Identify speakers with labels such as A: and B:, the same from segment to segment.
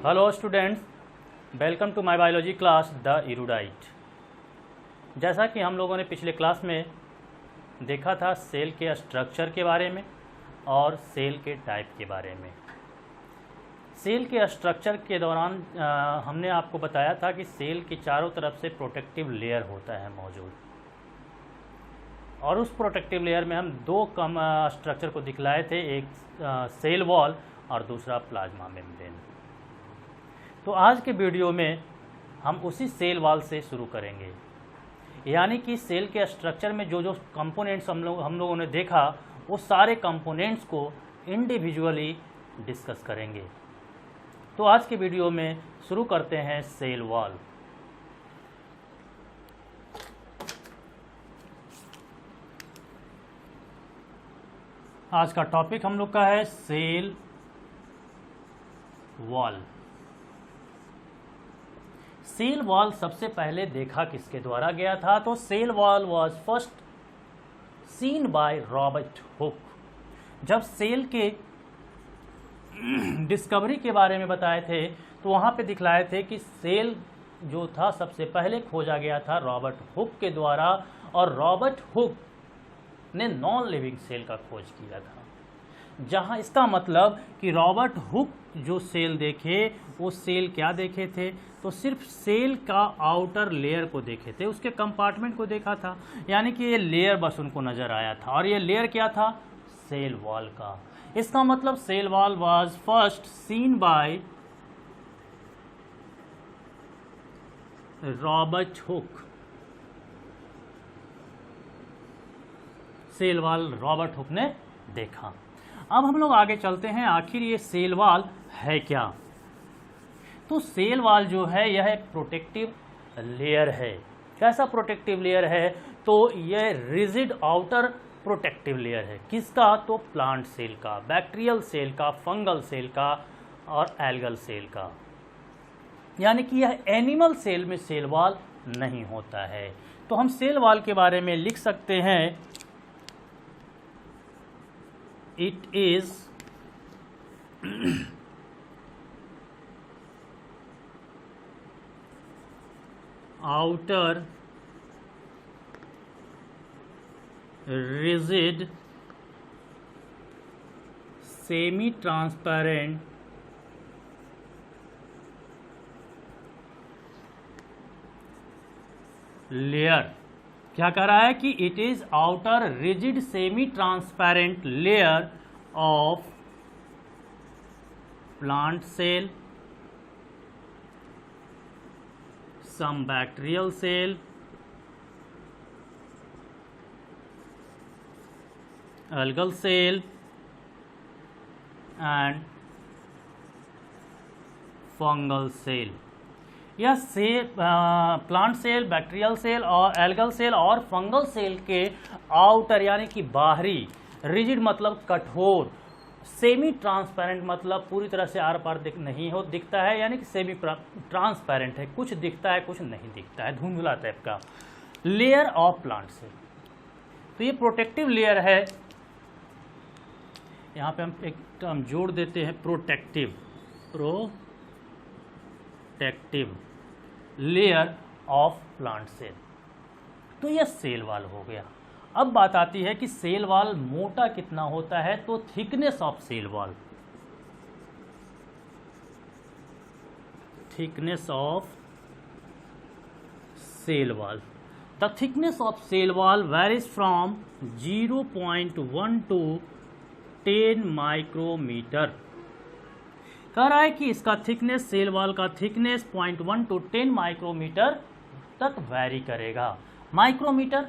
A: Hello students, welcome to my biology class the erudite. जैसा कि हम लोगों ने पिछले क्लास में देखा था सेल के स्ट्रक्चर के बारे में और सेल के टाइप के बारे में। सेल के स्ट्रक्चर के दौरान हमने आपको बताया था कि सेल के चारों तरफ से प्रोटेक्टिव लेयर होता है मौजूद, और उस प्रोटेक्टिव लेयर में हम दो स्ट्रक्चर को दिखलाए थे, एक सेल वॉल और दूसरा प्लाज्मा मेम्ब्रेन। तो आज के वीडियो में हम उसी सेल वॉल से शुरू करेंगे, यानी कि सेल के स्ट्रक्चर में जो जो कंपोनेंट्स हम लोगों ने देखा वो सारे कंपोनेंट्स को इंडिविजुअली डिस्कस करेंगे। तो आज के वीडियो में शुरू करते हैं सेल वॉल। आज का टॉपिक हम लोग का है सेल वॉल। सेल वॉल सबसे पहले देखा किसके द्वारा गया था? तो cell wall was first seen by Robert Hooke. जब सेल के डिस्कवरी के बारे में बताए थे तो वहां पे दिखलाए थे कि सेल जो था सबसे पहले खोजा गया था रॉबर्ट हुक के द्वारा, और रॉबर्ट हुक ने नॉन लिविंग सेल का खोज किया था। जहां इसका मतलब कि रॉबर्ट हुक जो सेल देखे वो सेल क्या देखे थे? तो सिर्फ सेल का आउटर लेयर को देखे थे, उसके कंपार्टमेंट को देखा था, यानी कि ये लेयर बस उनको नजर आया था, और ये लेयर क्या था? सेल वॉल का। इसका मतलब cell wall was first seen by Robert Hooke. Cell wall Robert Hooke ने देखा। अब हम लोग आगे चलते हैं, आखिर ये सेल वॉल है क्या? तो सेल वॉल जो है यह एक प्रोटेक्टिव लेयर है। कैसा प्रोटेक्टिव लेयर है? तो यह रिजिड आउटर प्रोटेक्टिव लेयर है। किसका? तो प्लांट सेल का, बैक्टीरियल सेल का, फंगल सेल का और एल्गल सेल का। यानी कि यह एनिमल सेल में सेल वॉल नहीं होता है। तो हम सेल वॉल के बारे में लिख सकते हैं, it is outer rigid semi transparent layer. क्या कह रहा है कि it is outer rigid semi transparent layer of plant cell, some bacterial cell, algal cell and fungal cell। यह cell plant cell, bacterial cell और एल्गल सेल और fungal cell के outer यानी कि बाहरी, रिजिड मतलब कठोर, सेमी ट्रांसपेरेंट मतलब पूरी तरह से आर पार नहीं हो दिखता है, यानी कि सेमी ट्रांसपेरेंट है, कुछ दिखता है कुछ नहीं दिखता है, धुंधला टाइप का लेयर ऑफ प्लांट सेल। तो ये प्रोटेक्टिव लेयर है। यहाँ पे हम एक टर्म जोड़ देते हैं, protective layer of plant cell. तो यह सेल वॉल हो गया। अब बात आती है कि सेल वॉल मोटा कितना होता है? तो thickness of cell wall, thickness of cell wall, the thickness of cell wall varies from 0.1 to 10 micrometre. कह रहा है कि इसका थिकनेस, सेल वॉल का थिकनेस 0.1 to 10 माइक्रोमीटर तक वैरी करेगा। माइक्रोमीटर,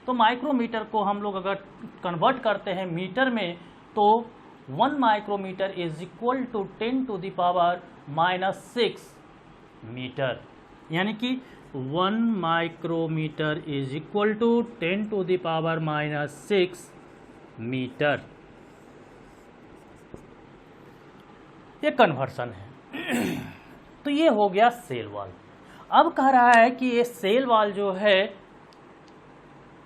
A: तो माइक्रोमीटर को हम लोग अगर कन्वर्ट करते हैं मीटर में तो 1 micrometre is equal to 10 to the power -6 metre, यानी कि 1 micrometre is equal to 10 to the power -6 metre. ये कन्वर्सन है। तो ये हो गया सेल वॉल। अब कह रहा है कि ये सेल वॉल जो है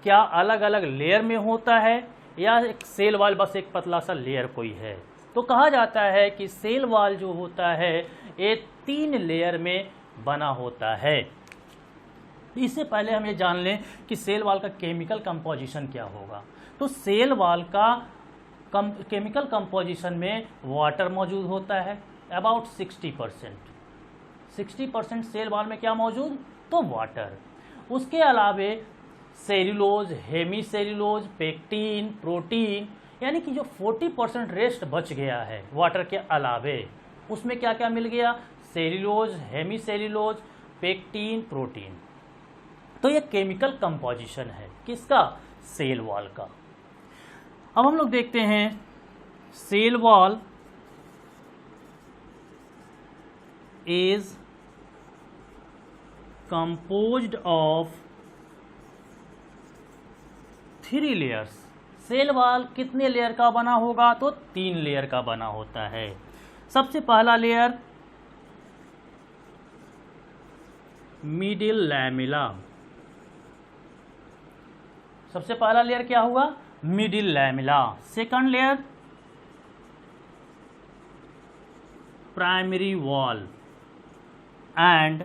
A: क्या अलग अलग लेयर में होता है या एक सेल वॉल बस एक पतला सा लेयर कोई है? तो कहा जाता है कि सेल वॉल जो होता है ये 3 लेयर में बना होता है। इससे पहले हम ये जान लें कि सेल वॉल का केमिकल कंपोजिशन क्या होगा। तो सेल वॉल का केमिकल कंपोजिशन में वाटर मौजूद होता है अबाउट 60% सेल वॉल में क्या मौजूद, तो वाटर। उसके अलावे cellulose, Hemy cellulose, pectin, protein, यानी कि जो 40% रेस्ट बच गया है वाटर के अलावे, उसमें क्या क्या मिल गया, cellulose, Hemy cellulose, pectin, protein. तो ये केमिकल कंपोजिशन है किसका, सेल वॉल का। अब हम लोग देखते हैं cell wall is composed of 3 layers. Cell wall कितने लेयर का बना होगा, तो 3 लेयर का बना होता है। सबसे पहला लेयर मिडिल लैमिला। सबसे पहला लेयर क्या हुआ, middle lamella. Second layer primary wall and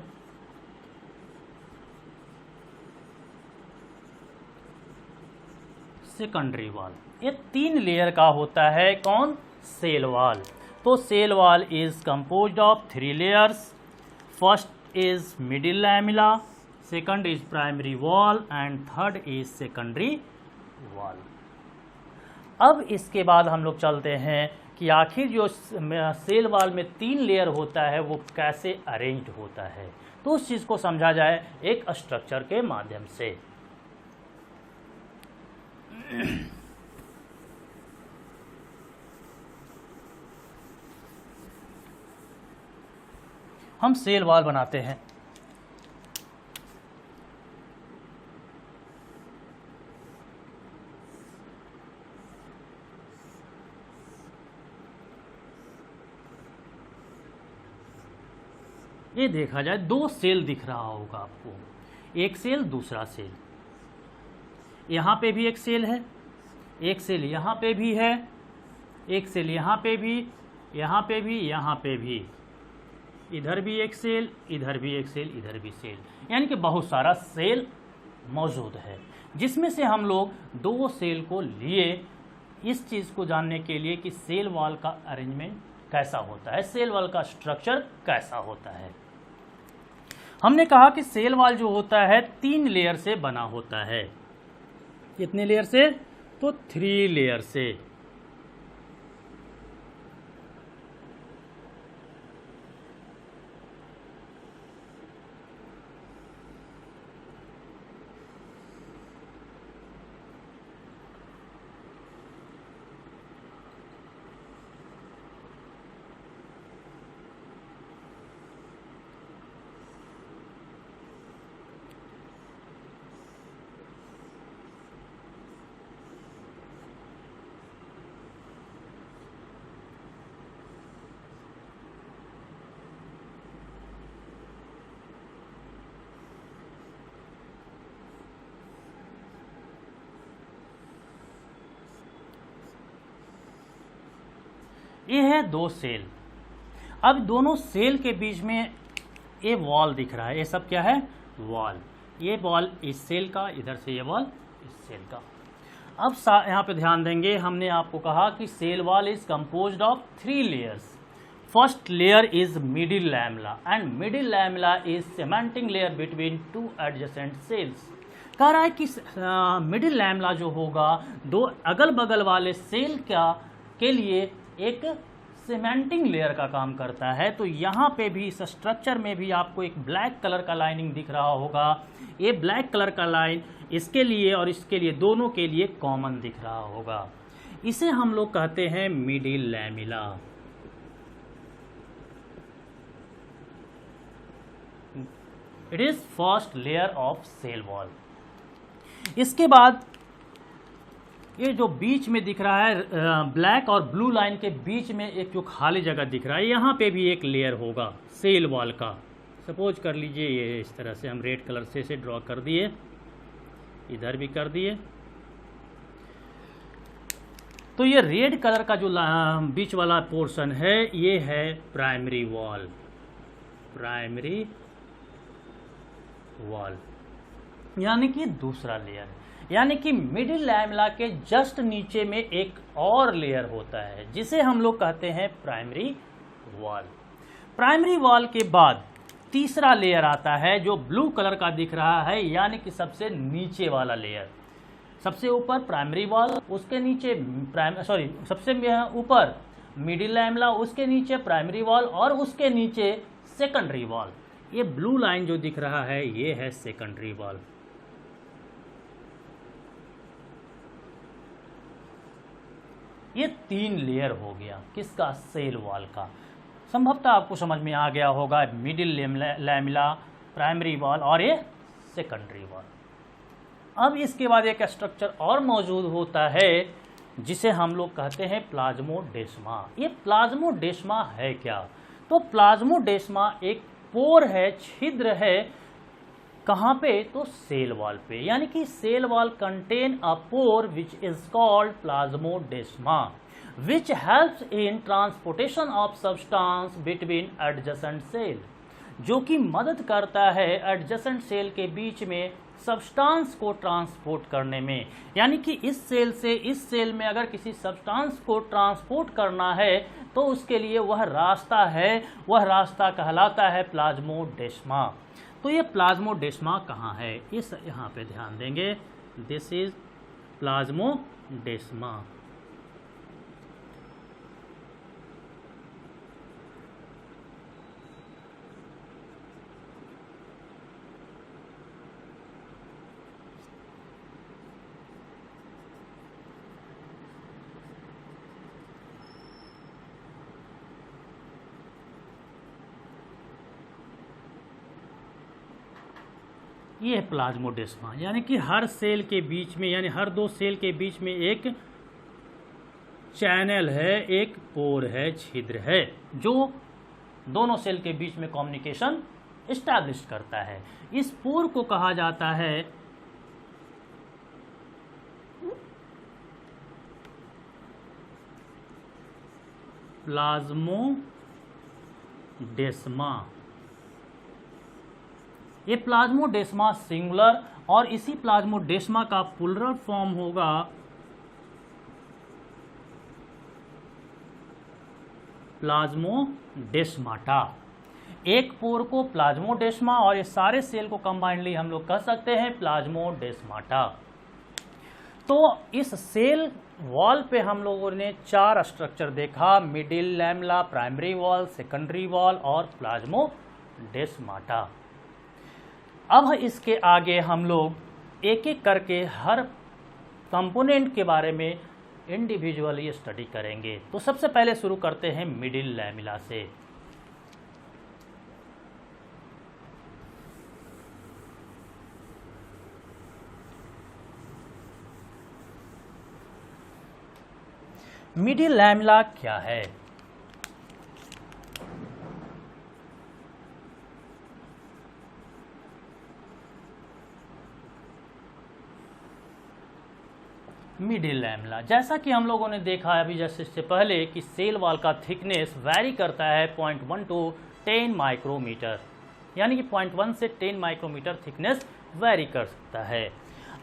A: secondary wall. ये 3 लेयर का होता है कौन, सेल वॉल। तो cell wall is composed of 3 layers. First is middle lamella, second is primary wall and third is secondary wall. अब इसके बाद हम लोग चलते हैं कि आखिर जो सेल वॉल में 3 लेयर होता है वो कैसे अरेंज्ड होता है। तो उस चीज़ को समझा जाए एक स्ट्रक्चर के माध्यम से। हम सेल वॉल बनाते हैं। ये देखा जाए 2 सेल दिख रहा होगा आपको, एक सेल दूसरा सेल। यहाँ पे भी एक सेल है, एक सेल यहाँ पे भी है, एक सेल यहाँ पे भी, यहाँ पे भी, यहाँ पे भी, इधर भी एक सेल, इधर भी एक सेल, इधर भी सेल, यानी कि बहुत सारा सेल मौजूद है, जिसमें से हम लोग 2 सेल को लिए इस चीज़ को जानने के लिए कि सेल वॉल का अरेंजमेंट कैसा होता है, सेल वॉल का स्ट्रक्चर कैसा होता है। हमने कहा कि सेल वॉल जो होता है 3 लेयर से बना होता है। कितने लेयर से, तो 3 लेयर से। ये है 2 सेल। अब दोनों सेल के बीच में ये वॉल दिख रहा है, ये सब क्या है, वॉल। ये वॉल इस सेल का, इधर से ये वॉल इस सेल का। अब यहाँ पे ध्यान देंगे, हमने आपको कहा कि cell wall is composed of 3 layers. First layer is middle lamella and middle lamella is cementing layer between 2 adjacent cells. कह रहा है कि मिडिल लैमेला जो होगा 2 अगल बगल वाले सेल के लिए एक सीमेंटिंग लेयर का काम करता है। तो यहाँ पे भी इस स्ट्रक्चर में भी आपको एक ब्लैक कलर का लाइनिंग दिख रहा होगा। ये ब्लैक कलर का लाइन इसके लिए और इसके लिए, दोनों के लिए कॉमन दिख रहा होगा। इसे हम लोग कहते हैं middle lamella. It is first layer of cell wall. इसके बाद ये जो बीच में दिख रहा है ब्लैक और ब्लू लाइन के बीच में एक जो खाली जगह दिख रहा है, यहाँ पे भी एक लेयर होगा सेल वॉल का। सपोज कर लीजिए ये इस तरह से हम रेड कलर से इसे ड्रॉ कर दिए, इधर भी कर दिए। तो ये रेड कलर का जो बीच वाला पोर्शन है ये है प्राइमरी वॉल। प्राइमरी वॉल, यानी कि दूसरा लेयर, यानी कि मिडिल लैमेला के जस्ट नीचे में एक और लेयर होता है जिसे हम लोग कहते हैं प्राइमरी वॉल। प्राइमरी वॉल के बाद तीसरा लेयर आता है जो ब्लू कलर का दिख रहा है, यानी कि सबसे नीचे वाला लेयर। सबसे ऊपर प्राइमरी वॉल, उसके नीचे सबसे ऊपर मिडिल लैमेला, उसके नीचे प्राइमरी वॉल और उसके नीचे सेकेंडरी वॉल। ये ब्लू लाइन जो दिख रहा है ये है सेकेंडरी वॉल। ये 3 लेयर हो गया किसका, सेल वॉल का। संभवतः आपको समझ में आ गया होगा, मिडिल लैमेला, प्राइमरी वॉल और ये सेकेंडरी वॉल। अब इसके बाद एक स्ट्रक्चर और मौजूद होता है जिसे हम लोग कहते हैं प्लाज्मोडेस्मा। ये प्लाज्मोडेस्मा है क्या, तो प्लाज्मोडेस्मा एक पोर है, छिद्र है, कहाँ पे, तो सेल वॉल पे, यानी कि cell wall contain a pore which is called plasmodesma which helps in transportation of substance between adjacent cell, जो कि मदद करता है एडजेसेंट सेल के बीच में सब्सटेंस को ट्रांसपोर्ट करने में। यानी कि इस सेल से इस सेल में अगर किसी सब्सटेंस को ट्रांसपोर्ट करना है तो उसके लिए वह रास्ता है, वह रास्ता कहलाता है प्लाज्मोडेस्मा। तो ये प्लाज्मोडेस्मा कहाँ है, इस यहाँ पे ध्यान देंगे, दिस इज प्लाज्मोडेस्मा। ये है प्लाज्मोडेस्मा, यानी कि हर सेल के बीच में, यानी हर 2 सेल के बीच में एक चैनल है, एक पोर है, छिद्र है, जो दोनों सेल के बीच में कम्युनिकेशन एस्टैब्लिश करता है। इस पोर को कहा जाता है प्लाज्मोडेस्मा। ये प्लाज्मोडेस्मा सिंगुलर, और इसी प्लाज्मोडेस्मा का प्लुरल फॉर्म होगा प्लाज्मोडेस्माटा। एक पोर को प्लाज्मोडेस्मा और ये सारे सेल को कंबाइंडली हम लोग कह सकते हैं प्लाज्मोडेस्माटा। तो इस सेल वॉल पे हम लोगों ने 4 स्ट्रक्चर देखा, middle lamella, primary wall, secondary wall और प्लाज्मोडेस्माटा। अब इसके आगे हम लोग एक एक करके हर कंपोनेंट के बारे में इंडिविजुअली स्टडी करेंगे। तो सबसे पहले शुरू करते हैं मिडिल लैमेला से। मिडिल लैमेला क्या है? मिडिल लैमेला, जैसा कि हम लोगों ने देखा अभी जैसे इससे पहले कि सेल वॉल का थिकनेस वैरी करता है 0.1 to 10 माइक्रोमीटर, यानी कि 0.1 से 10 माइक्रोमीटर थिकनेस वैरी कर सकता है।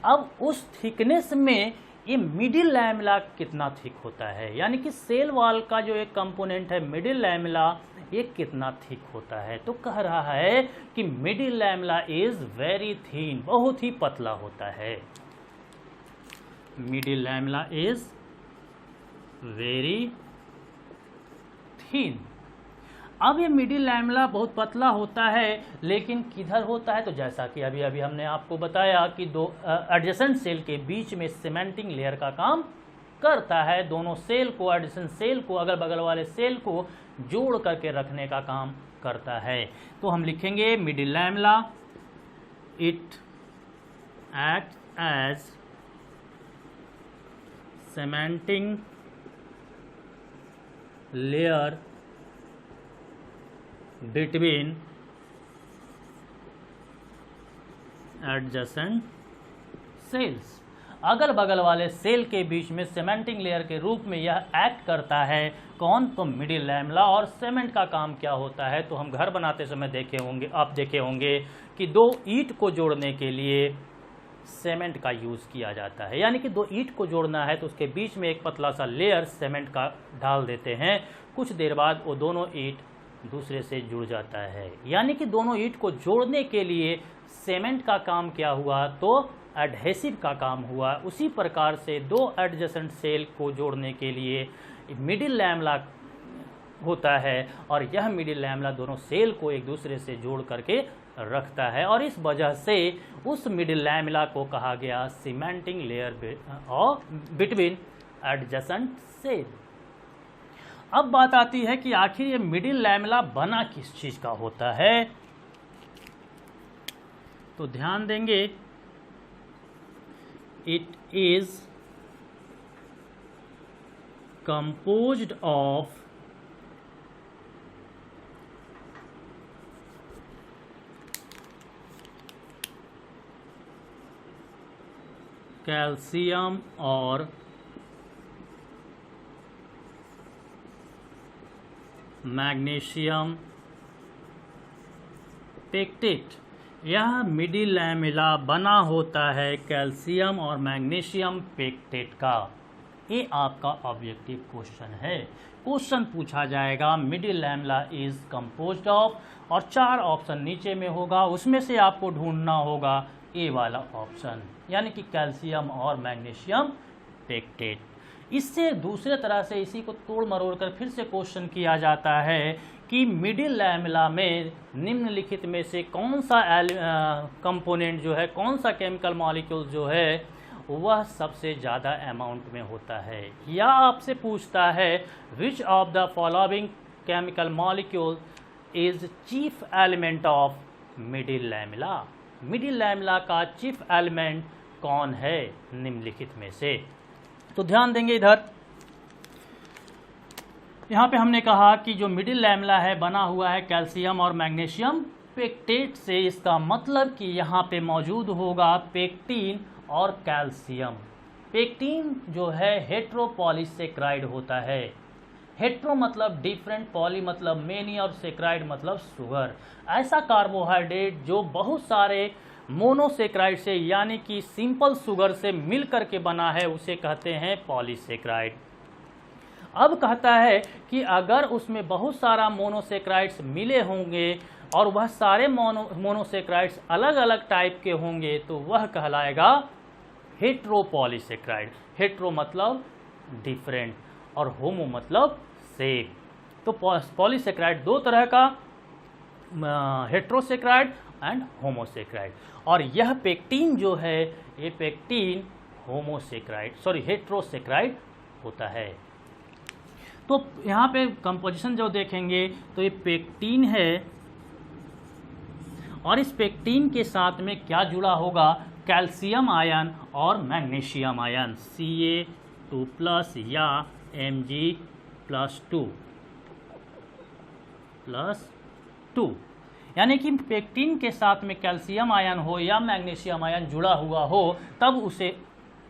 A: अब उस थिकनेस में ये मिडिल लैमेला कितना थिक होता है, यानी कि सेल वॉल का जो एक कंपोनेंट है मिडिल लैमेला, ये कितना थिक होता है। तो कह रहा है कि मिडिल लैमेला इज वेरी थीन, बहुत ही पतला होता है। मिडिल लैमेला इज वेरी थीन। अब ये मिडिल लैमेला बहुत पतला होता है, लेकिन किधर होता है? तो जैसा कि अभी अभी हमने आपको बताया कि 2 एडजेसेंट सेल के बीच में सीमेंटिंग लेयर का काम करता है। दोनों सेल को, एडजेसेंट सेल को, अगल बगल वाले सेल को जोड़ करके रखने का काम करता है। तो हम लिखेंगे middle lamella, it act as cementing layer between adjacent cells। अगल बगल वाले सेल के बीच में सीमेंटिंग लेयर के रूप में यह एक्ट करता है। कौन? तो मिडिल लैमेला। और सीमेंट का काम क्या होता है? तो हम घर बनाते समय आप देखे होंगे कि दो ईंट को जोड़ने के लिए सीमेंट का यूज़ किया जाता है। यानी कि दो ईंट को जोड़ना है तो उसके बीच में एक पतला सा लेयर सीमेंट का डाल देते हैं। कुछ देर बाद वो दोनों ईंट दूसरे से जुड़ जाता है। यानी कि दोनों ईंट को जोड़ने के लिए सीमेंट का काम क्या हुआ? तो एडहेसिव का काम हुआ। उसी प्रकार से दो एडजेसेंट सेल को जोड़ने के लिए मिडिल लैमेला होता है और यह मिडिल लैमेला दोनों सेल को एक दूसरे से जोड़ करके रखता है और इस वजह से उस मिडिल लैमेला को कहा गया cementing layer between adjacent cell. अब बात आती है कि आखिर ये मिडिल लैमेला बना किस चीज का होता है? तो ध्यान देंगे, it is composed of calcium और मैग्नीशियम पेक्टेट। यह मिडिल लैमेला बना होता है कैल्शियम और मैग्नीशियम पेक्टेट का। ये आपका ऑब्जेक्टिव क्वेश्चन है। क्वेश्चन पूछा जाएगा middle lamella is composed of, और 4 ऑप्शन नीचे में होगा, उसमें से आपको ढूंढना होगा ए वाला ऑप्शन, यानी कि कैल्शियम और मैग्नीशियम पेक्टेट। इससे दूसरे तरह से इसी को तोड़ मरोड़ कर फिर से क्वेश्चन किया जाता है कि मिडिल लैमेला में निम्नलिखित में से कौन सा कंपोनेंट जो है, कौन सा केमिकल मॉलिक्यूल जो है वह सबसे ज़्यादा अमाउंट में होता है। या आपसे पूछता है which of the following chemical molecule is chief element of middle lamella. Middle lamella का चीफ एलिमेंट कौन है निम्नलिखित में से? तो ध्यान देंगे इधर, यहाँ पे हमने कहा कि जो मिडिल लैमेला है बना हुआ है कैल्शियम और मैग्नीशियम पेक्टेट से। इसका मतलब कि यहाँ पे मौजूद होगा पेक्टीन और कैल्शियम। पेक्टीन जो है हेट्रोपॉलीसेक्राइड होता है। हेट्रो मतलब डिफरेंट, पॉली मतलब मेनी और सेक्राइड मतलब शुगर। ऐसा कार्बोहाइड्रेट जो बहुत सारे मोनोसेक्राइड से यानी कि सिंपल शुगर से मिल करके बना है उसे कहते हैं पॉलीसेक्राइड। अब कहता है कि अगर उसमें बहुत सारा मोनोसेक्राइड्स मिले होंगे और वह सारे मोनोसेक्राइड्स अलग अलग टाइप के होंगे तो वह कहलाएगा हेट्रोपॉलीसेक्राइड। हेट्रो मतलब डिफरेंट और होमो मतलब सेम। तो पॉलीसेक्राइड दो तरह का, हेट्रोसेक्राइड एंड होमोसेक्राइड। और यह पेक्टीन जो है ये पेक्टीन हेट्रोसेक्राइड होता है। तो यहाँ पे कंपोजिशन जो देखेंगे तो ये पेक्टीन है और इस पेक्टीन के साथ में क्या जुड़ा होगा? कैल्शियम आयन और मैग्नीशियम आयन Ca2+ या Mg+2 यानी कि पेक्टीन के साथ में कैल्शियम आयन हो या मैग्नीशियम आयन जुड़ा हुआ हो तब उसे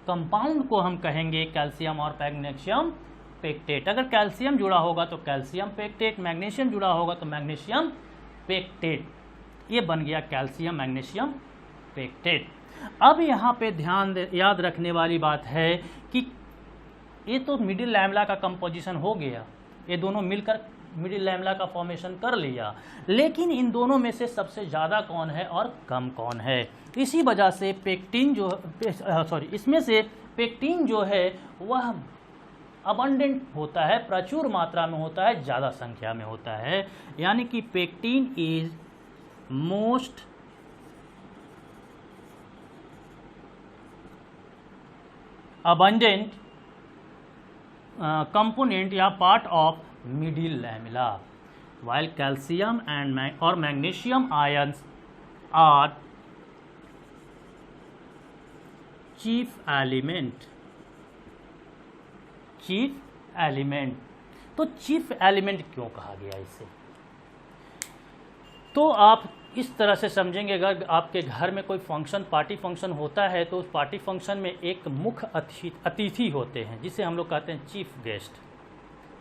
A: कंपाउंड को हम कहेंगे कैल्शियम और मैग्नीशियम पेक्टेट। अगर कैल्शियम जुड़ा होगा तो कैल्शियम पेक्टेट, मैग्नीशियम जुड़ा होगा तो मैग्नीशियम पेक्टेट। ये बन गया कैल्शियम मैग्नीशियम पेक्टेट। अब यहाँ पे याद रखने वाली बात है कि ये तो मिडिल लैमेला का कंपोजिशन हो गया, ये दोनों मिलकर मिडिल लैमेला का फॉर्मेशन कर लिया, लेकिन इन दोनों में से सबसे ज़्यादा कौन है और कम कौन है? इसी वजह से पेक्टीन इसमें से पेक्टीन जो है वह अबंडेंट होता है, प्रचुर मात्रा में होता है, ज़्यादा संख्या में होता है। यानी कि pectin is most abundant component या part of middle lamella, while calcium and or magnesium ions are chief element। तो चीफ एलिमेंट क्यों कहा गया इसे? तो आप इस तरह से समझेंगे, अगर आपके घर में कोई फंक्शन, पार्टी फंक्शन होता है तो उस पार्टी फंक्शन में एक मुख्य अतिथि होते हैं जिसे हम लोग कहते हैं चीफ गेस्ट।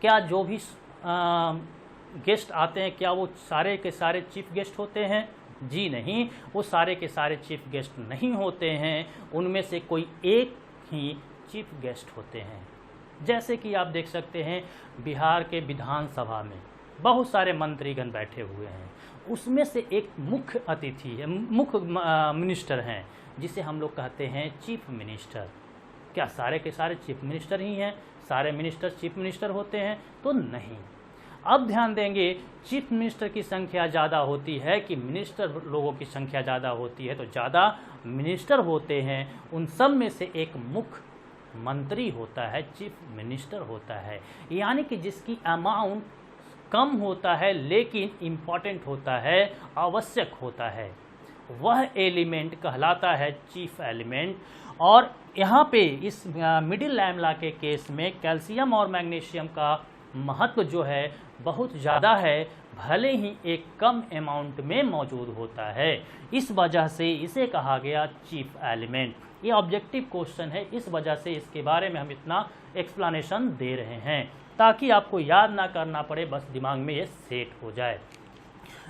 A: क्या जो भी गेस्ट आते हैं क्या वो सारे के सारे चीफ गेस्ट होते हैं? जी नहीं, वो सारे के सारे चीफ गेस्ट नहीं होते हैं, उनमें से कोई एक ही चीफ गेस्ट होते हैं। जैसे कि आप देख सकते हैं बिहार के विधानसभा में बहुत सारे मंत्रीगण बैठे हुए हैं, उसमें से एक मुख्य अतिथि है, मुख्य मिनिस्टर हैं जिसे हम लोग कहते हैं चीफ मिनिस्टर। क्या सारे के सारे चीफ मिनिस्टर ही हैं? सारे मिनिस्टर चीफ मिनिस्टर होते हैं? तो नहीं। अब ध्यान देंगे, चीफ मिनिस्टर की संख्या ज़्यादा होती है कि मिनिस्टर लोगों की संख्या ज़्यादा होती है? तो ज़्यादा मिनिस्टर होते हैं, उन सब में से एक मुख्य मंत्री होता है, चीफ मिनिस्टर होता है, यानी कि जिसकी अमाउंट कम होता है लेकिन इम्पॉर्टेंट होता है, आवश्यक होता है, वह एलिमेंट कहलाता है चीफ एलिमेंट। और यहाँ पे इस मिडिल लैमेला के केस में कैल्शियम और मैग्नीशियम का महत्व जो है बहुत ज़्यादा है, भले ही एक कम अमाउंट में मौजूद होता है, इस वजह से इसे कहा गया चीफ एलिमेंट। ये ऑब्जेक्टिव क्वेश्चन है, इस वजह से इसके बारे में हम इतना एक्सप्लेनेशन दे रहे हैं ताकि आपको याद ना करना पड़े, बस दिमाग में ये सेट हो जाए।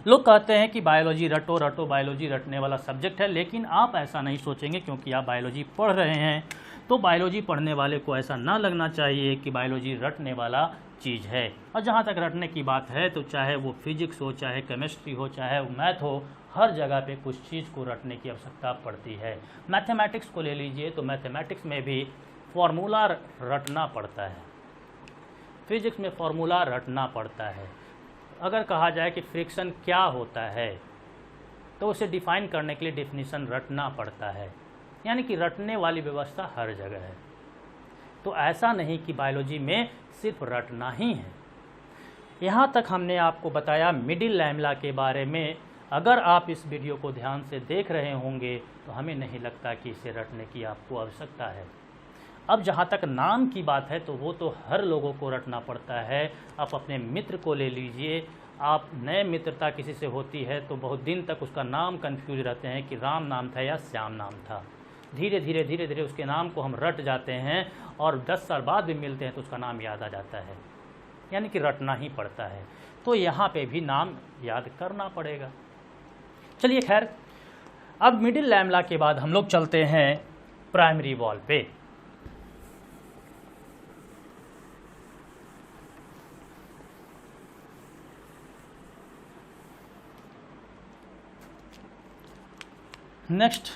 A: लोग कहते हैं कि बायोलॉजी रटो रटो, बायोलॉजी रटने वाला सब्जेक्ट है, लेकिन आप ऐसा नहीं सोचेंगे क्योंकि आप बायोलॉजी पढ़ रहे हैं। तो बायोलॉजी पढ़ने वाले को ऐसा ना लगना चाहिए कि बायोलॉजी रटने वाला चीज़ है। और जहाँ तक रटने की बात है तो चाहे वो फिजिक्स हो, चाहे केमिस्ट्री हो, चाहे वो मैथ हो, हर जगह पे कुछ चीज़ को रटने की आवश्यकता पड़ती है। मैथमेटिक्स को ले लीजिए तो मैथमेटिक्स में भी फॉर्मूला रटना पड़ता है, फिजिक्स में फॉर्मूला रटना पड़ता है। अगर कहा जाए कि फ्रिक्शन क्या होता है तो उसे डिफाइन करने के लिए डेफिनेशन रटना पड़ता है, यानी कि रटने वाली व्यवस्था हर जगह है। तो ऐसा नहीं कि बायोलॉजी में सिर्फ रटना ही है। यहाँ तक हमने आपको बताया मिडिल लैमेला के बारे में। अगर आप इस वीडियो को ध्यान से देख रहे होंगे तो हमें नहीं लगता कि इसे रटने की आपको आवश्यकता है। अब जहाँ तक नाम की बात है तो वो तो हर लोगों को रटना पड़ता है। आप अपने मित्र को ले लीजिए, आप नए मित्रता किसी से होती है तो बहुत दिन तक उसका नाम कंफ्यूज रहते हैं कि राम नाम था या श्याम नाम था। धीरे धीरे उसके नाम को हम रट जाते हैं और 10 साल बाद भी मिलते हैं तो उसका नाम याद आ जाता है, यानी कि रटना ही पड़ता है। तो यहाँ पे भी नाम याद करना पड़ेगा। चलिए खैर, अब मिडिल लैमेला के बाद हम लोग चलते हैं प्राइमरी वॉल पे। नेक्स्ट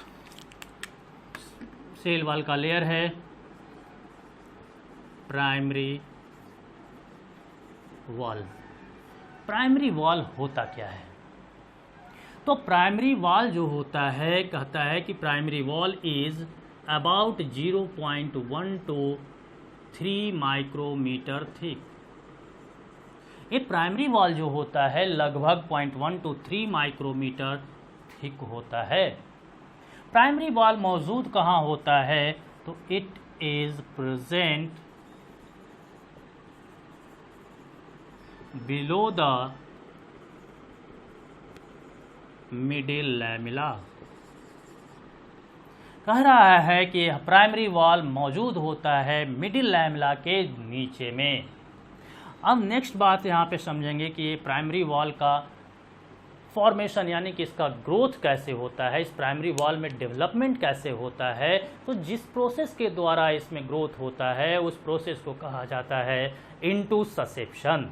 A: सेल वॉल का लेयर है प्राइमरी वॉल। प्राइमरी वॉल होता क्या है? तो प्राइमरी वॉल जो होता है, कहता है कि primary wall is about 0.1 to 3 micrometre thick. ये प्राइमरी वॉल जो होता है लगभग 0.1 to 3 माइक्रोमीटर थिक होता है। प्राइमरी वॉल मौजूद कहाँ होता है? तो it is present below the middle lamella. कह रहा है कि प्राइमरी वॉल मौजूद होता है मिडिल लैमेला के नीचे में। अब नेक्स्ट बात यहाँ पे समझेंगे कि ये प्राइमरी वॉल का फॉर्मेशन यानी कि इसका ग्रोथ कैसे होता है, इस प्राइमरी वॉल में डेवलपमेंट कैसे होता है। तो जिस प्रोसेस के द्वारा इसमें ग्रोथ होता है उस प्रोसेस को कहा जाता है इंटूससेप्शन,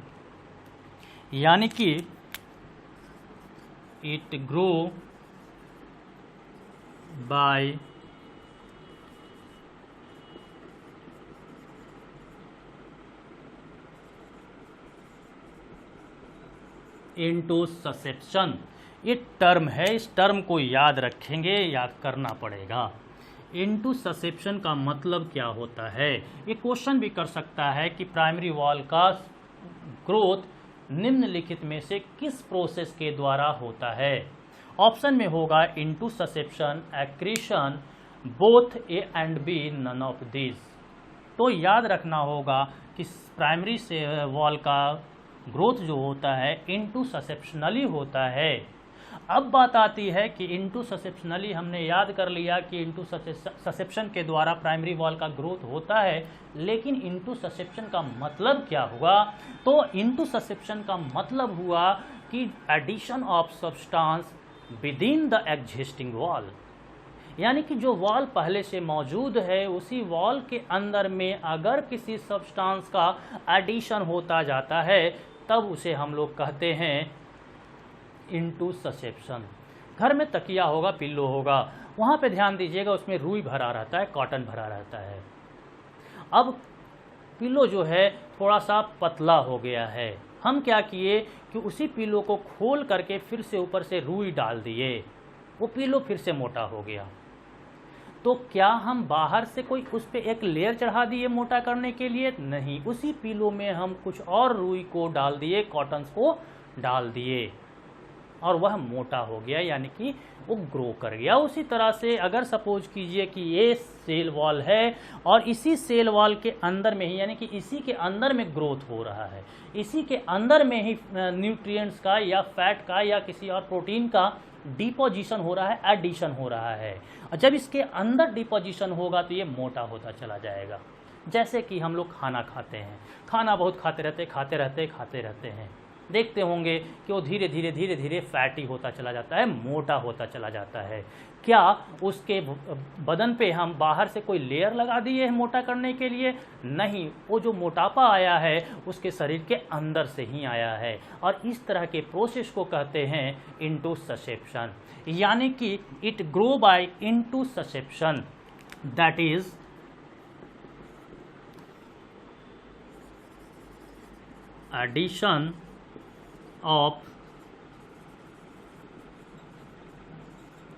A: यानी कि इट ग्रो बाय इंटूससेप्शन। ये टर्म है, इस टर्म को याद रखेंगे, याद करना पड़ेगा। इंटूससेप्शन का मतलब क्या होता है? ये क्वेश्चन भी कर सकता है कि प्राइमरी वॉल का ग्रोथ निम्नलिखित में से किस प्रोसेस के द्वारा होता है? ऑप्शन में होगा intussusception, accretion, both A and B, none of this. तो याद रखना होगा कि प्राइमरी से वॉल का ग्रोथ जो होता है इंटूससेप्शनली होता है। अब बात आती है कि इनटू ससेप्शनली, हमने याद कर लिया कि इनटू ससेप्शन के द्वारा प्राइमरी वॉल का ग्रोथ होता है, लेकिन इनटू ससेप्शन का मतलब क्या हुआ? तो इनटू ससेप्शन का मतलब हुआ कि addition of substance within the existing wall, यानी कि जो वॉल पहले से मौजूद है उसी वॉल के अंदर में अगर किसी सब्सटेंस का एडिशन होता जाता है तब उसे हम लोग कहते हैं इनटू ससेप्शन। घर में तकिया होगा, पिल्लो होगा, वहाँ पे ध्यान दीजिएगा उसमें रुई भरा रहता है, कॉटन भरा रहता है। अब पिल्लो जो है थोड़ा सा पतला हो गया है, हम क्या किए कि उसी पिल्लो को खोल करके फिर से ऊपर से रुई डाल दिए, वो पिल्लो फिर से मोटा हो गया। तो क्या हम बाहर से कोई उस पर एक लेयर चढ़ा दिए मोटा करने के लिए? नहीं, उसी पिल्लो में हम कुछ और रुई को डाल दिए, कॉटन्स को डाल दिए और वह मोटा हो गया, यानी कि वो ग्रो कर गया। उसी तरह से अगर सपोज कीजिए कि ये सेल वॉल है और इसी सेल वॉल के अंदर में ही, यानी कि इसी के अंदर में ग्रोथ हो रहा है, इसी के अंदर में ही न्यूट्रिएंट्स का या फैट का या किसी और प्रोटीन का डिपोजिशन हो रहा है, एडिशन हो रहा है। और जब इसके अंदर डिपोजिशन होगा तो ये मोटा होता चला जाएगा। जैसे कि हम लोग खाना खाते हैं, खाना बहुत खाते रहते हैं, देखते होंगे कि वो धीरे धीरे फैटी होता चला जाता है, मोटा होता चला जाता है। क्या उसके बदन पे हम बाहर से कोई लेयर लगा दिए हैं मोटा करने के लिए? नहीं, वो जो मोटापा आया है उसके शरीर के अंदर से ही आया है। और इस तरह के प्रोसेस को कहते हैं इनटू ससेप्शन, यानी कि it grow by intussusception, that is addition of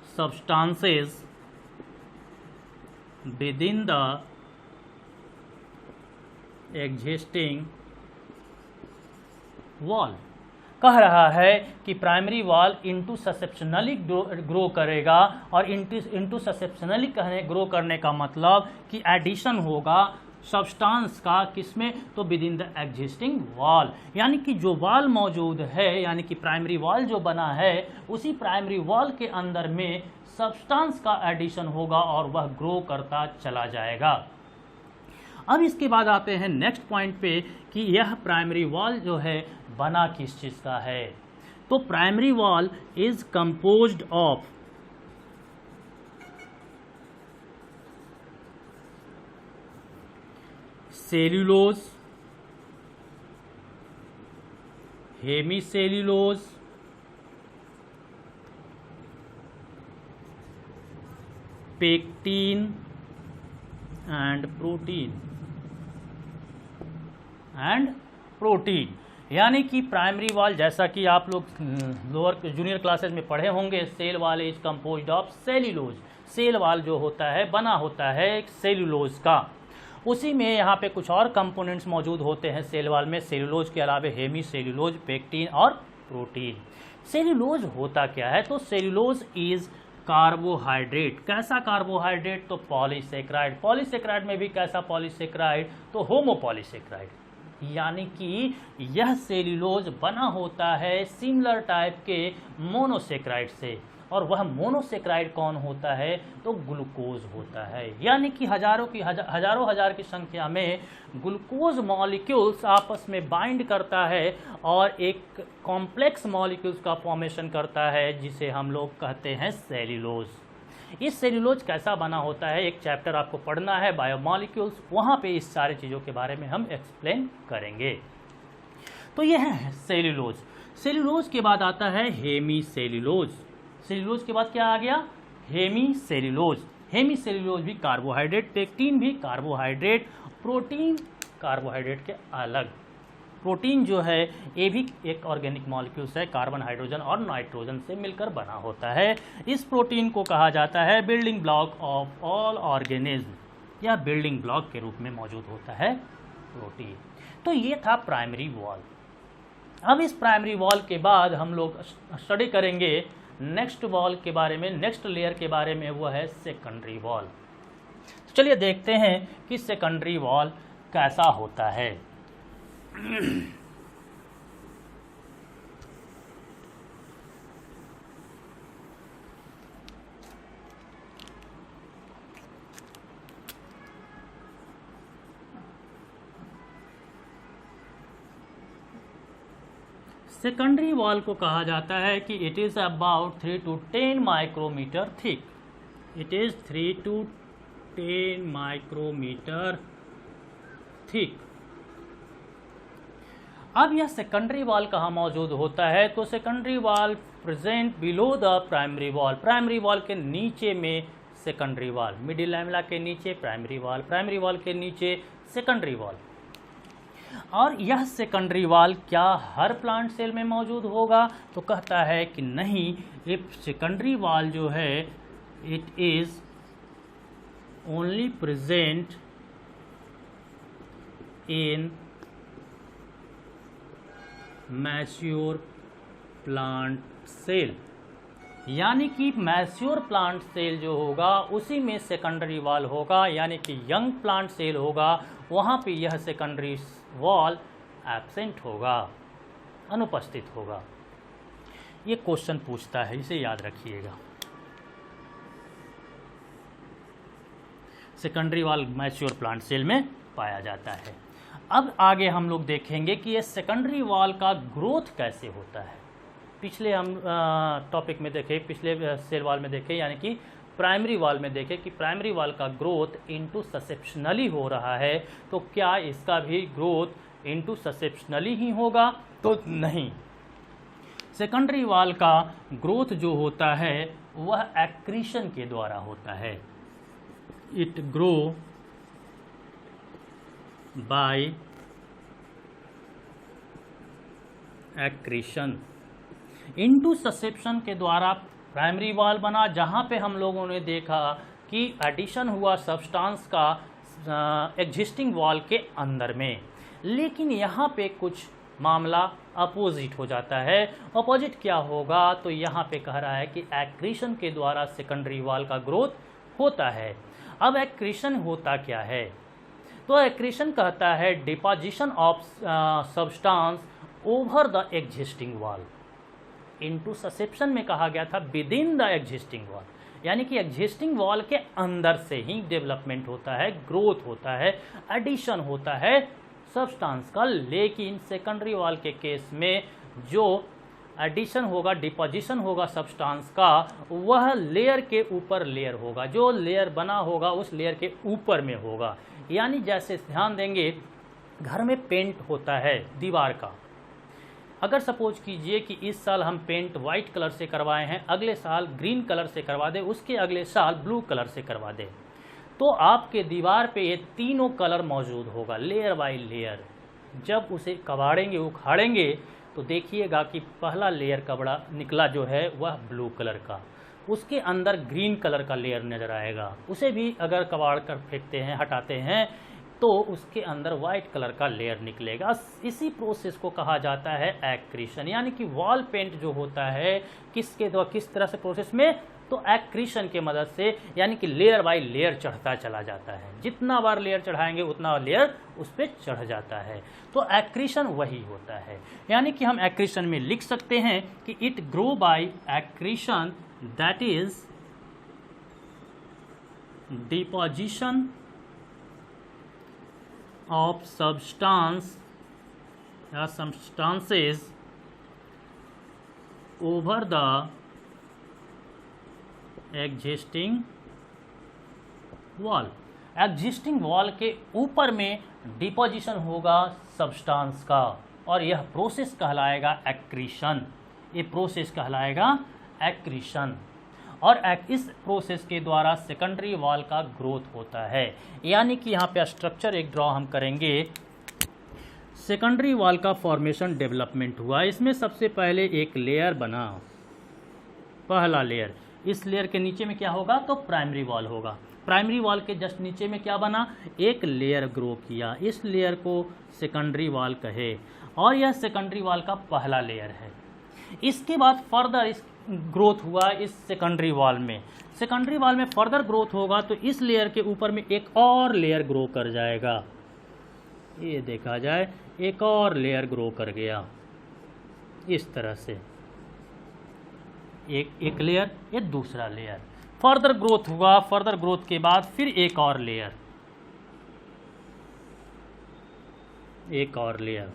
A: substances within the existing wall। कह रहा है कि प्राइमरी वॉल इनटू ससेप्शनली ग्रो करेगा, और इनटू ससेप्शनली ग्रो करने का मतलब कि एडिशन होगा सब्सटेंस का, किसमें? तो with in the existing wall, यानी कि जो वॉल मौजूद है, यानी कि प्राइमरी वॉल जो बना है उसी प्राइमरी वॉल के अंदर में सब्सटेंस का एडिशन होगा और वह ग्रो करता चला जाएगा। अब इसके बाद आते हैं नेक्स्ट पॉइंट पे कि यह प्राइमरी वॉल जो है बना किस चीज़ का है। तो primary wall is composed of cellulose, hemicellulose, pectin and protein. यानी कि प्राइमरी वॉल, जैसा कि आप लोग लोअर जूनियर क्लासेस में पढ़े होंगे, cell wall is composed of cellulose. Cell wall जो होता है बना होता है सेल्यूलोज का। उसी में यहाँ पे कुछ और कंपोनेंट्स मौजूद होते हैं सेल वॉल में, सेल्यूलोज के अलावा हेमी सेल्यूलोज, पेक्टिन और प्रोटीन। सेल्यूलोज होता क्या है? तो सेल्यूलोज इज कार्बोहाइड्रेट। कैसा कार्बोहाइड्रेट? तो पॉलीसेक्राइड। पॉलीसेक्राइड में भी कैसा पॉलीसेक्राइड? तो होमोपॉलीसेक्राइड। यानी कि यह सेल्यूलोज बना होता है सिमिलर टाइप के मोनोसेक्राइड से, और वह मोनोसेक्राइड कौन होता है? तो ग्लूकोज होता है। यानी कि हजारों हजार की संख्या में ग्लूकोज मॉलिक्यूल्स आपस में बाइंड करता है और एक कॉम्प्लेक्स मॉलिक्यूल्स का फॉर्मेशन करता है, जिसे हम लोग कहते हैं सेल्यूलोज। इस सेल्यूलोज कैसा बना होता है, एक चैप्टर आपको पढ़ना है बायोमॉलिक्यूल्स, वहाँ पे इस सारी चीज़ों के बारे में हम एक्सप्लेन करेंगे। तो यह है सेल्यूलोज। सेल्यूलोज के बाद आता है हेमी सेल्यूलोज। सेल्यूलोज के बाद क्या आ गया? Hemicellulose. हेमी सेल्यूलोज भी कार्बोहाइड्रेट, पेक्टिन भी कार्बोहाइड्रेट, प्रोटीन कार्बोहाइड्रेट के अलग। प्रोटीन जो है ये भी एक ऑर्गेनिक मॉलिक्यूल्स है, कार्बन, हाइड्रोजन और नाइट्रोजन से मिलकर बना होता है। इस प्रोटीन को कहा जाता है building block of all organism, या बिल्डिंग ब्लॉक के रूप में मौजूद होता है प्रोटीन। तो ये था प्राइमरी वॉल। अब इस प्राइमरी वॉल के बाद हम लोग स्टडी करेंगे नेक्स्ट वॉल के बारे में, नेक्स्ट लेयर के बारे में, वो है सेकेंडरी वॉल। चलिए देखते हैं कि सेकेंडरी वॉल कैसा होता है। सेकेंडरी वॉल को कहा जाता है कि it is about 3 to 10 micrometre thick. It is 3 to 10 micrometre thick. अब यह सेकेंडरी वॉल कहाँ मौजूद होता है? तो secondary wall present below the primary wall. Primary wall के नीचे में सेकेंडरी वॉल, मिडिल लैमेला के नीचे प्राइमरी वॉल, प्राइमरी वॉल के नीचे सेकेंडरी वॉल। और यह सेकेंडरी वॉल क्या हर प्लांट सेल में मौजूद होगा? तो कहता है कि नहीं, ये सेकेंडरी वॉल जो है it is only present in mature plant cell. यानी कि मैच्योर प्लांट सेल जो होगा उसी में सेकेंडरी वॉल होगा, यानी कि यंग प्लांट सेल होगा, वहाँ पे यह सेकेंडरी वॉल एब्सेंट होगा, अनुपस्थित होगा। ये क्वेश्चन पूछता है, इसे याद रखिएगा। Secondary wall mature plant cell में पाया जाता है। अब आगे हम लोग देखेंगे कि ये सेकेंडरी वॉल का ग्रोथ कैसे होता है। पिछले हम टॉपिक में देखे, पिछले सेल वॉल में देखे, यानी कि प्राइमरी वॉल में देखे कि प्राइमरी वॉल का ग्रोथ इनटू ससेप्शनली हो रहा है, तो क्या इसका भी ग्रोथ इनटू ससेप्शनली ही होगा? तो नहीं, सेकेंडरी वॉल का ग्रोथ जो होता है वह एक्रीशन के द्वारा होता है। It grow bye accretion. Into susception के द्वारा प्राइमरी वॉल बना, जहाँ पे हम लोगों ने देखा कि एडिशन हुआ सब्सटेंस का एग्जिस्टिंग वॉल के अंदर में। लेकिन यहाँ पे कुछ मामला अपोजिट हो जाता है। अपोजिट क्या होगा? तो यहाँ पे कह रहा है कि एक्रीशन के द्वारा सेकेंडरी वॉल का ग्रोथ होता है। अब एक्रीशन होता क्या है? तो एक्रीशन कहता है deposition of substance over the existing wall. Into susception में कहा गया था विदिन द एग्जिस्टिंग वॉल, यानी कि एग्जिस्टिंग वॉल के अंदर से ही डेवलपमेंट होता है, ग्रोथ होता है, एडिशन होता है सब्सटेंस का। लेकिन सेकेंडरी वॉल के केस में जो एडिशन होगा, डिपोजिशन होगा सब्सटेंस का, वह लेयर के ऊपर लेयर होगा, जो लेयर बना होगा उस लेयर के ऊपर में होगा। यानी जैसे ध्यान देंगे, घर में पेंट होता है दीवार का, अगर सपोज कीजिए कि इस साल हम पेंट वाइट कलर से करवाए हैं, अगले साल ग्रीन कलर से करवा दें, उसके अगले साल ब्लू कलर से करवा दें, तो आपके दीवार पे ये तीनों कलर मौजूद होगा, लेयर बाय लेयर। जब उसे कबाड़ेंगे, उखाड़ेंगे, तो देखिएगा कि पहला लेयर कपड़ा निकला जो है वह ब्लू कलर का, उसके अंदर ग्रीन कलर का लेयर नज़र आएगा। उसे भी अगर कबाड़ कर फेंकते हैं, हटाते हैं, तो उसके अंदर वाइट कलर का लेयर निकलेगा। इसी प्रोसेस को कहा जाता है एक्रीशन। यानी कि वॉल पेंट जो होता है किसके द्वारा, किस तरह से प्रोसेस में? तो एक्रीशन के मदद से, यानी कि लेयर बाय लेयर चढ़ता चला जाता है। जितना बार लेयर चढ़ाएंगे उतना लेयर उस पर चढ़ जाता है। तो एक्रीशन वही होता है। यानी कि हम एक्रीशन में लिख सकते हैं कि it grow bye accretion, that is deposition of substance या substances over the existing wall। Existing wall के ऊपर में डिपोजिशन होगा सब्सटेंस का, और यह प्रोसेस कहलाएगा एक्रीशन। ये प्रोसेस कहलाएगा एक्रीशन, और इस प्रोसेस के द्वारा सेकेंडरी वॉल का ग्रोथ होता है। यानी कि यहाँ पे स्ट्रक्चर एक ड्रॉ हम करेंगे। सेकेंडरी वॉल का फॉर्मेशन डेवलपमेंट हुआ। इसमें सबसे पहले एक लेयर बना, पहला लेयर। इस लेयर के नीचे में क्या होगा? तो प्राइमरी वॉल होगा। प्राइमरी वॉल के जस्ट नीचे में क्या बना? एक लेयर ग्रो किया। इस लेयर को सेकेंडरी वॉल कहे, और यह सेकेंडरी वॉल का पहला लेयर है। इसके बाद फर्दर इस ग्रोथ हुआ इस सेकेंडरी वॉल में। सेकेंडरी वॉल में फर्दर ग्रोथ होगा तो इस लेयर के ऊपर में एक और लेयर ग्रो कर जाएगा। ये देखा जाए, एक और लेयर ग्रो कर गया इस तरह से, एक लेयर, ये दूसरा लेयर। फर्दर ग्रोथ हुआ, फर्दर ग्रोथ के बाद फिर एक और लेयर, एक और लेयर।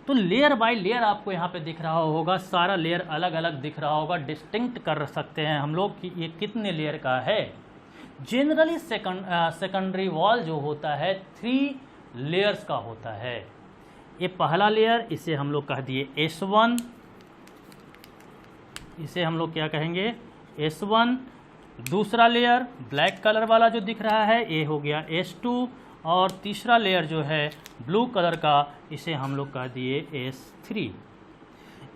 A: तो लेयर बाय लेयर आपको यहाँ पे दिख रहा होगा, सारा लेयर अलग अलग दिख रहा होगा, डिस्टिंक्ट कर सकते हैं हम लोग कि ये कितने लेयर का है। जनरली सेकेंडरी वॉल जो होता है 3 लेयर्स का होता है। ये पहला लेयर, इसे हम लोग कह दिए S1, इसे हम लोग क्या कहेंगे S1। दूसरा लेयर ब्लैक कलर वाला जो दिख रहा है ये हो गया S2, और तीसरा लेयर जो है ब्लू कलर का, इसे हम लोग कह दिए S3।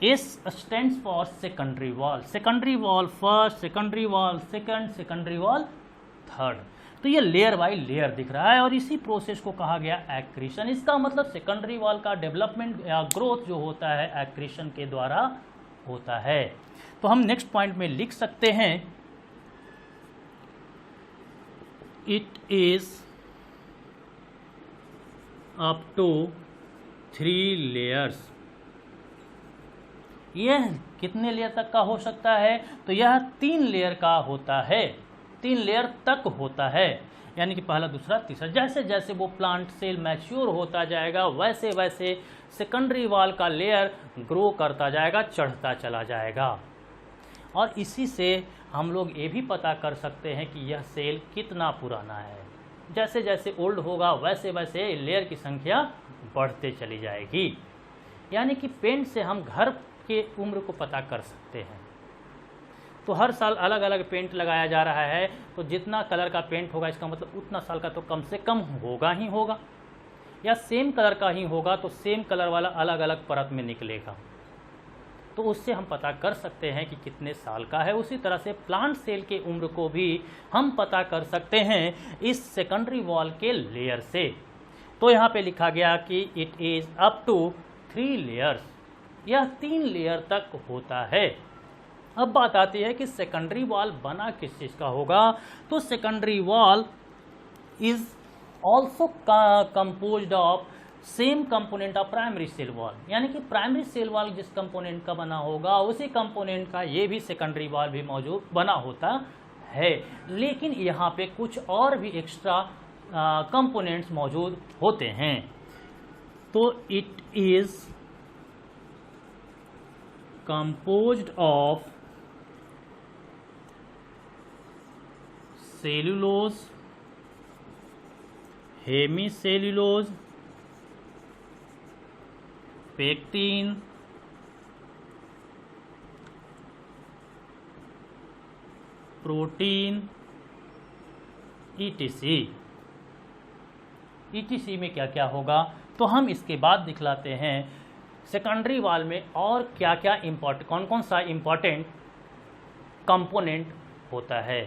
A: S stands for secondary wall, secondary wall first, secondary wall second, secondary wall third. तो ये लेयर बाय लेयर दिख रहा है और इसी प्रोसेस को कहा गया एक्रीशन। इसका मतलब सेकेंडरी वॉल का डेवलपमेंट या ग्रोथ जो होता है एक्रीशन के द्वारा होता है। तो हम नेक्स्ट पॉइंट में लिख सकते हैं, it is up to 3 layers. यह कितने लेयर तक का हो सकता है? तो यह 3 लेयर का होता है, 3 लेयर तक होता है, यानी कि पहला, दूसरा, तीसरा। जैसे जैसे वो प्लांट सेल मैच्योर होता जाएगा वैसे वैसे सेकेंडरी वॉल का लेयर ग्रो करता जाएगा, चढ़ता चला जाएगा। और इसी से हम लोग ये भी पता कर सकते हैं कि यह सेल कितना पुराना है। जैसे जैसे ओल्ड होगा वैसे वैसे लेयर की संख्या बढ़ते चली जाएगी। यानी कि पेंट से हम घर के उम्र को पता कर सकते हैं। तो हर साल अलग अलग पेंट लगाया जा रहा है, तो जितना कलर का पेंट होगा इसका मतलब उतना साल का तो कम से कम होगा ही होगा, या सेम कलर का ही होगा तो सेम कलर वाला अलग अलग परत में निकलेगा। तो उससे हम पता कर सकते हैं कि कितने साल का है। उसी तरह से प्लांट सेल के उम्र को भी हम पता कर सकते हैं इस सेकेंडरी वॉल के लेयर से। तो यहाँ पे लिखा गया कि it is up to 3 layers, यह 3 लेयर तक होता है। अब बात आती है कि सेकेंडरी वॉल बना किस चीज़ का होगा। तो secondary wall is also composed of same component of primary cell wall, यानी कि प्राइमरी सेल वॉल जिस कंपोनेंट का बना होगा उसी कंपोनेंट का ये भी सेकेंडरी वॉल भी मौजूद बना होता है। लेकिन यहाँ पे कुछ और भी एक्स्ट्रा कंपोनेंट्स मौजूद होते हैं। तो it is composed of cellulose, hemicellulose, pectin, protein, ETC। ETC में क्या क्या होगा तो हम इसके बाद दिखलाते हैं सेकेंडरी वॉल में और क्या क्या कौन कौन सा इम्पोर्टेंट कंपोनेंट होता है।